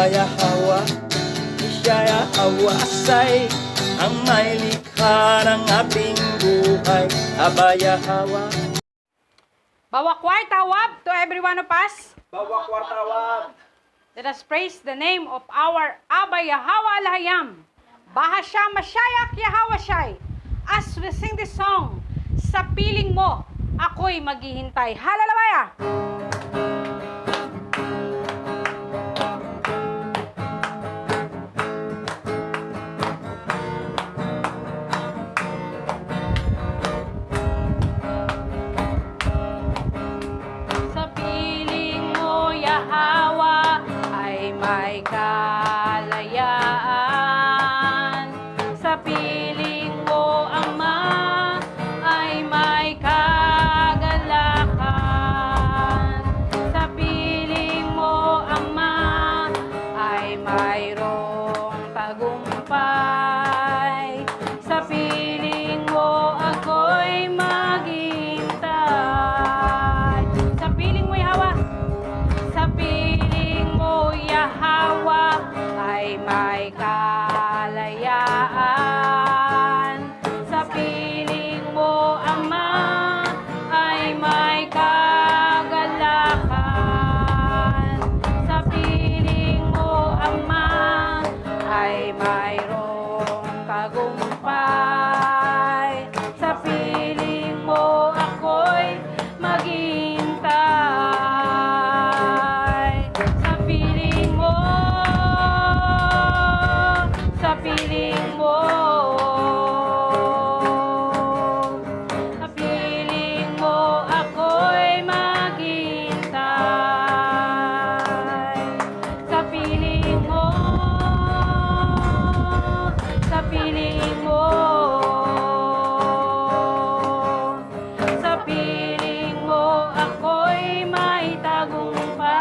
Abaya Hawa, Ishaya Hawasay, ang may likha ng ating buhay. Abaya Hawa. Bawa kwartawab to every one of us. Bawa kwartawab. Let us praise the name of our Abba Yahweh Alhayam. Bahasha Mashayak Yahawashai. As we sing this song, sa piling mo, ako'y maghihintay. Hallelujah! Sa piling mo, Yahweh, ay may kalayaan. Sa piling mo, Ama, ay may kagalakan. Sa piling mo, Ama, ay mayroong tagumpay. Sa piling mo, ako'y maghintay. Sa piling mo, Yahweh, sa piling mo, Yahweh, ay may kalayaan. Sa piling mo, Ama, ay may kagalakan. Sa piling mo, Ama, ay mayroong tagumpay. Sa piling mo, ako'y maghintay. Sa piling mo, sa piling mo, sa piling mo, ako'y maghintay. Sa piling mo, sa piling mo, sa piling mo, ako'y may tagumpay.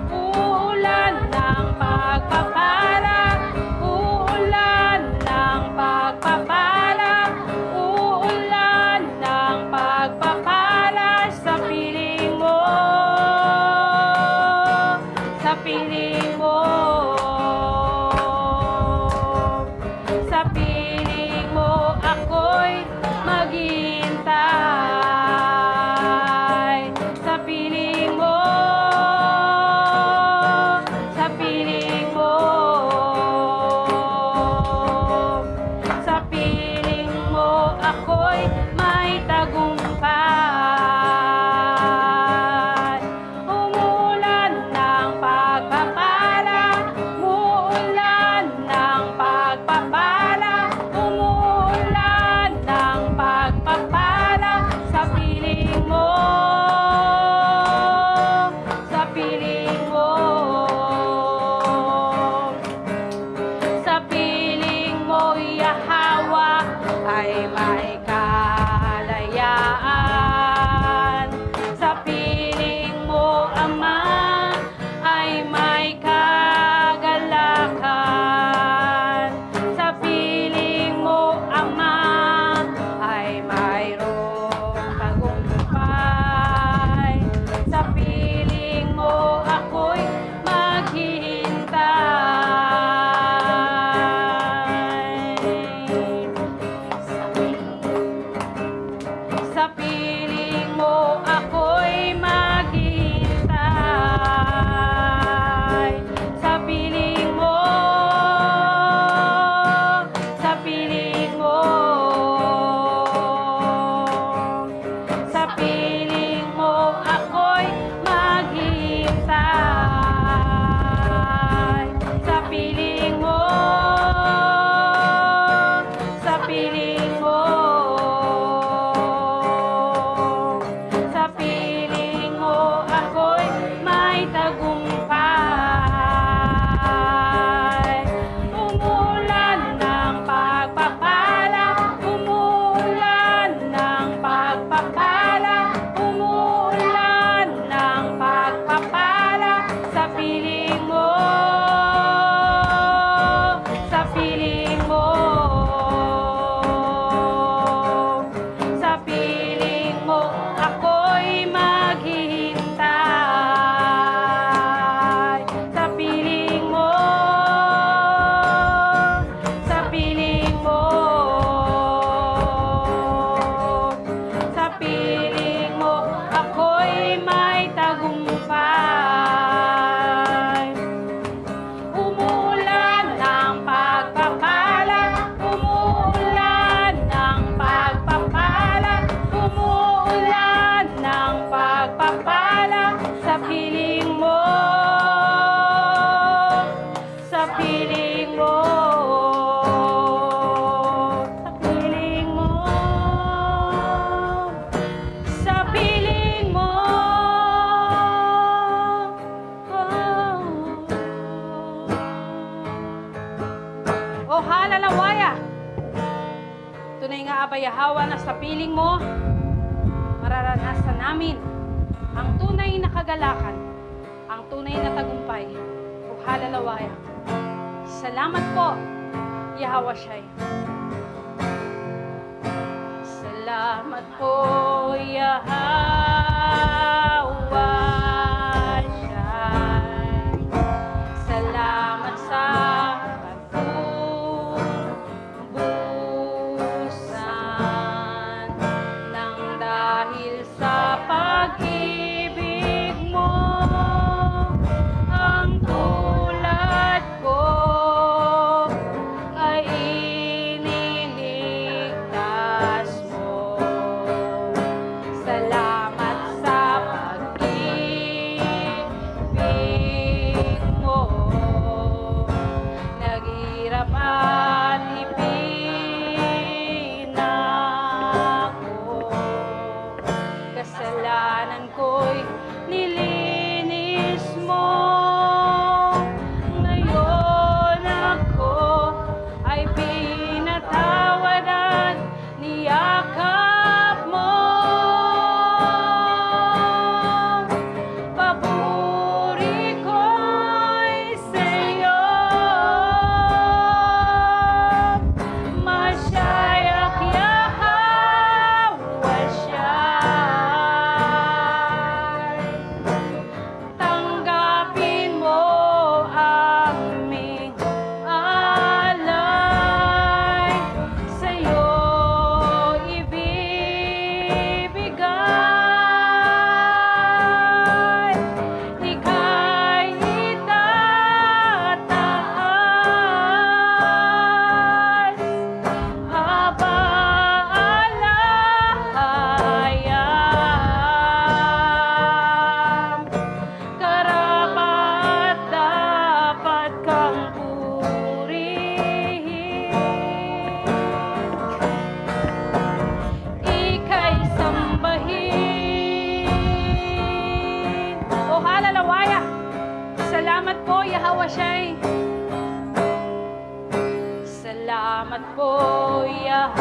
Uulan ng pagpapala, uulan ng pagpapala, uulan ng pagpapala sa piling mo, sa piling mo, sa piling mo, ako'y maghintay. Sa piling mo, sa piling mo, sa piling mo, ako'y may tagumpay. Umulan ng pagpapala, umulan ng pagpapala, umulan ng pagpapala sa piling mo, sa piling mo, sa piling mo, Yahweh, ay may kalayaan. Sa piling mo, Ama, ay may kagalakan. Sa piling mo, Ama, ay mayroong tagumpay. Sa piling mo, ako'y maghihintay. Sa piling Yahawa, na sa piling mo, mararanasan namin ang tunay na kagalakan, ang tunay na tagumpay. O halalawaya. Salamat po, Yahweh Shai. Salamat po, Yahweh Shai. Salamat sa katubusan, nang dahil sa pag-ibig mo, ang tulad ko ay iniligtas mo. Salamat sa pag-ibig mo, naghirap at ipinako, kasalanan ko'y nilinis mo. Ngayon ako ay pinatawad at niyakap mo. Papuri ko'y sa'yo, Mashiach Yahweh Shai. Tanggapin mo aming alay, sa'yo ibibigay. Ika'y itataas, habaalayam. Karapat dapat kang purihin, ika'y sambahin. O halalawaya. Salamat po, Yahweh Shai. Salamat po, Yahweh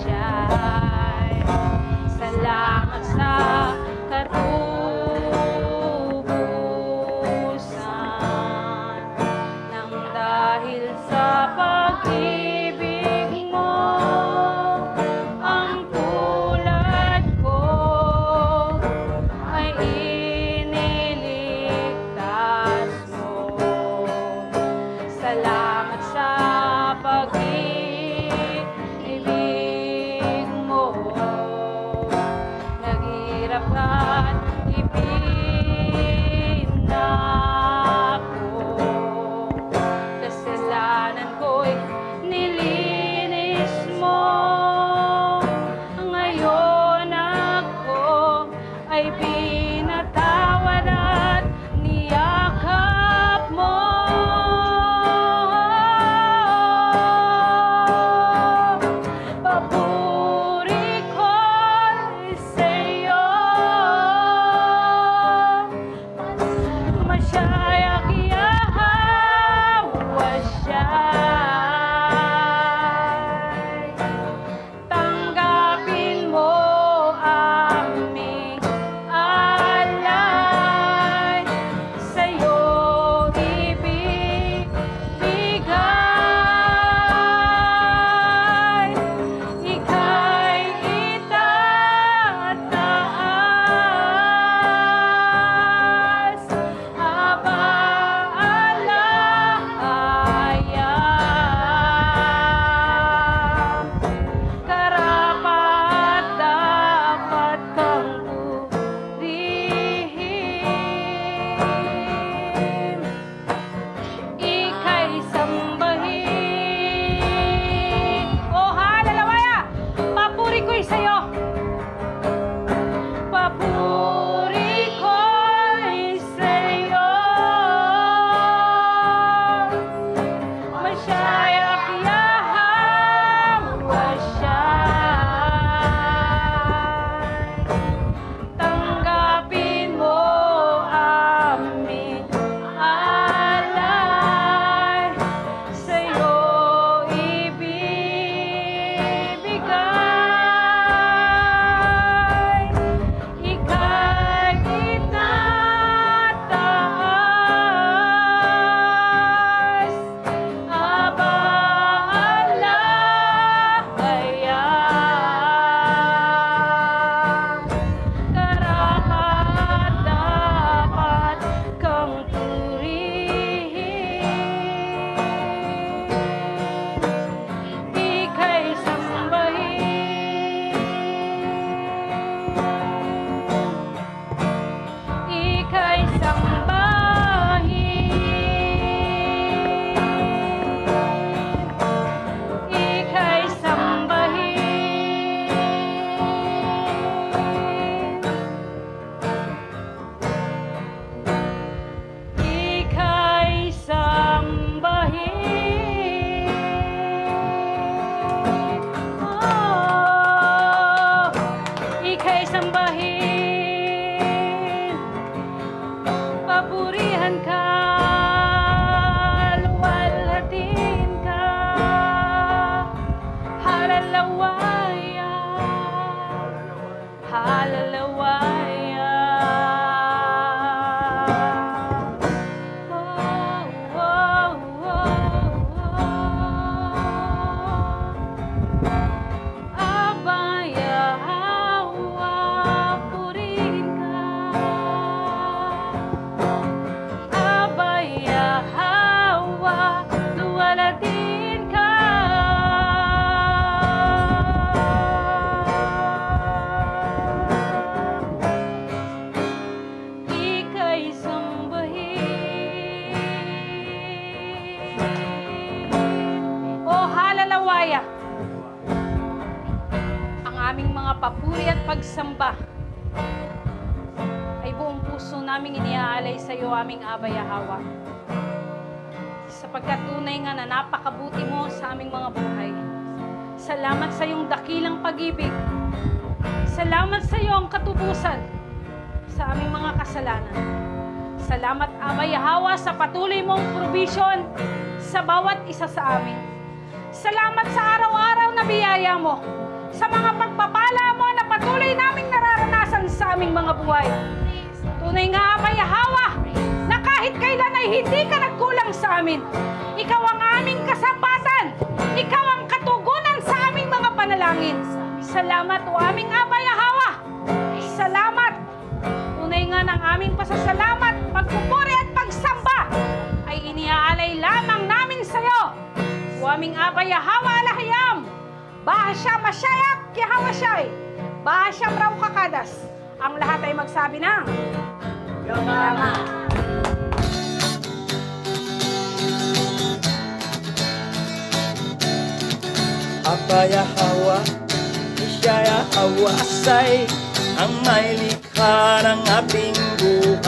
Shai. Salamat sa katubusan, nang dahil sa pag-ibig mo, ang tulad ko ay iniligtas mo. Salamat aming mga papuri at pagsamba ay buong puso naming iniaalay sa iyo, aming Aba Yahawa. Sapagkat tunay nga na napakabuti mo sa aming mga buhay. Salamat sa iyong dakilang pag-ibig. Salamat sa iyong katubusan sa aming mga kasalanan. Salamat, Aba Yahawa, sa patuloy mong provision sa bawat isa sa amin. Salamat sa araw-araw na biyaya mo, sa mga pagpapala mo na patuloy naming nararanasan sa aming mga buhay. Tunay nga, Aba Yahawa, na kahit kailan ay hindi ka nagkulang sa amin. Ikaw ang aming kasapatan. Ikaw ang katugunan sa aming mga panalangin. Salamat, o aming Aba Yahawa. Salamat. Tunay nga ng aming pasasalamat, pagpupuri at pagsamba ay iniaalay lamang namin sa iyo, o aming Aba Yahawa Alahayam. Bahasya Mashayak Yahawashai. Bahasya Raw Kakadas. Ang lahat ay magsabi ng Yaman. Aba Yahawa, siya Yahawa Asay, ang may likha ng ating buhay.